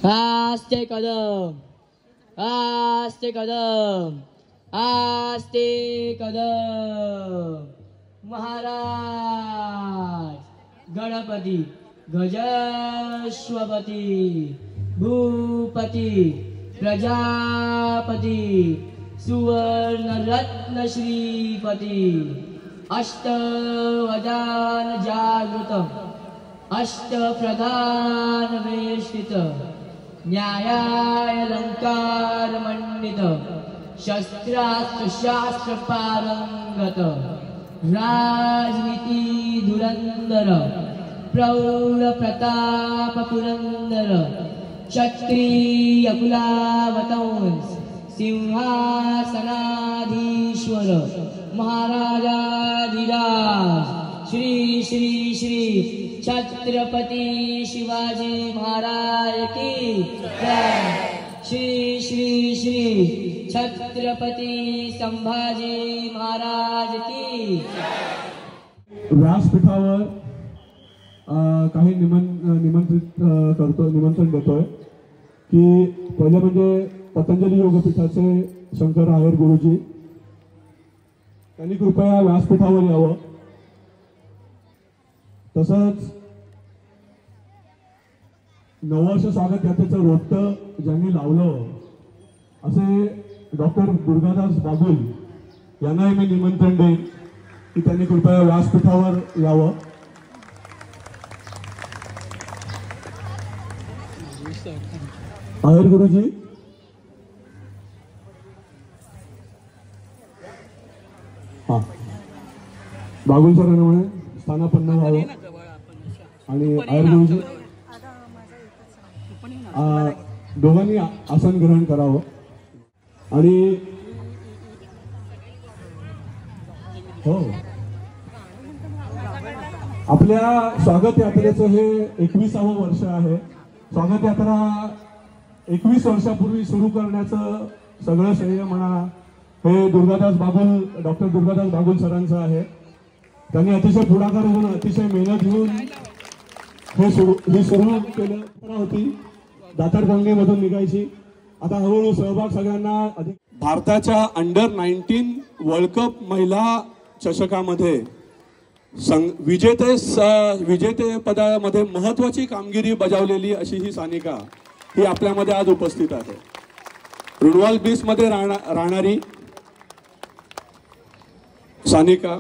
आस्ते कदम, आस्ते कदम, आस्ते कदम. महाराज गणपती गजश्वपती भूपती प्रजापती सुवर्ण रत्न श्रीपती अष्टवदान जागृतम अष्टप्रधान वेष्टित न्यायाय अलंकार मंडित शस्त्रास्त्र शास्त्र पारंगत राजनीति धुरंधर प्रौढ प्रताप पुरंदर क्षत्रिय कुलावतंस सिंहासनाधीश्वर महाराजाधिराज श्री श्री श्री छत्रपती शिवाजी महाराज की जय. श्री श्री श्री छत्रपती संभाजी महाराज की. व्यासपीठावर काही निमंत्रण देतोय की पहिले म्हणजे पतंजली योगपीठाचे शंकर आहेर गुरुजी त्यांनी कृपया व्यासपीठावर यावं. तसंच नववर्ष स्वागत यात्रेचं रोपटं ज्यांनी लावलं असे डॉक्टर दुर्गादास बागुल यांनाही मी निमंत्रण देईन की त्यांनी कृपया व्यासपीठावर यावं. आहेर गुरुजी हा बागुल सरांमुळे स्थानापन्न व्हावं आणि आहेर गुरुजी दोघांनी आसन ग्रहण करावं. आणि हो आपल्या स्वागत यात्रेचं हे 21वं वर्ष आहे. स्वागत यात्रा 21 वर्षापूर्वी सुरू करण्याचं सगळं श्रेय म्हणा हे दुर्गादास बागुल डॉक्टर दुर्गादास बागुल सरांचं आहे. त्यांनी अतिशय पुढाकार घेऊन अतिशय मेहनत घेऊन हे सुरू केलं होती. दातारगंगेमधून निघायची. आता हळूहळू सहभाग सगळ्यांना अधिक. भारताच्या अंडर-19 वर्ल्ड कप महिला चषकामध्ये विजेते पदामध्ये महत्वाची कामगिरी बजावलेली अशी ही सानिका ही आपल्यामध्ये आज उपस्थित आहे. रुणवाल बीच मध्ये राहणारी सानिका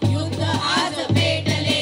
युद्ध आज पेटले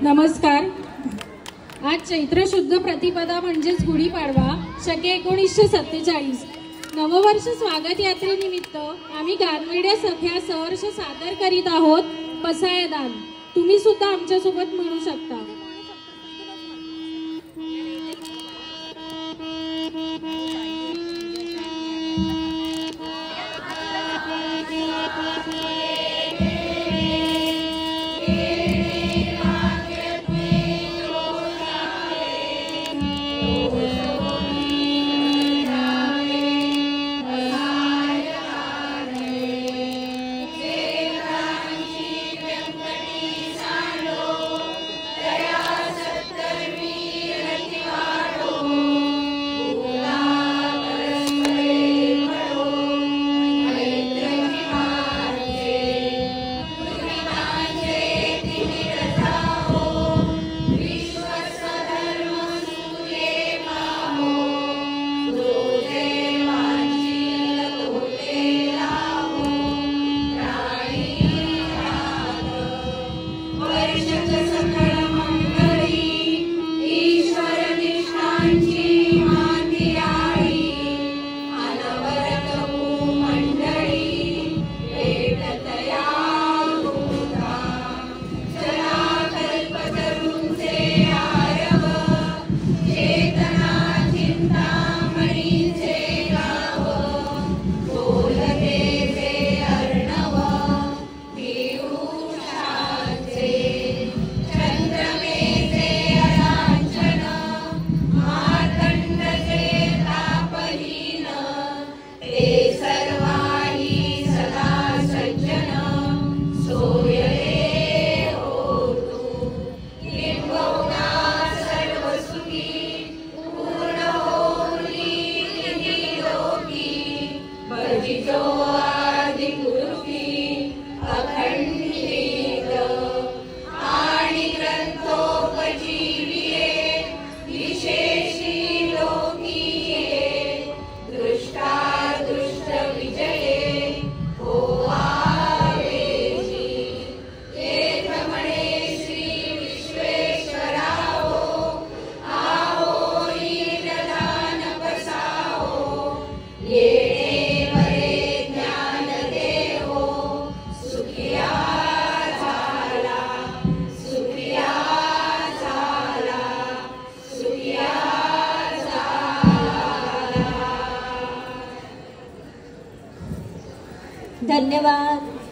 नमस्कार. आज चैत्र शुद्ध प्रतिपदा म्हणजेच गुढीपाडवा शके 1947. नववर्ष स्वागत यात्रेनिमित्त आम्ही गारमेड्या सख्या सहर्ष सादर करीत आहोत पसायदान. तुम्ही सुद्धा आमच्यासोबत म्हणू शकता. धन्यवाद.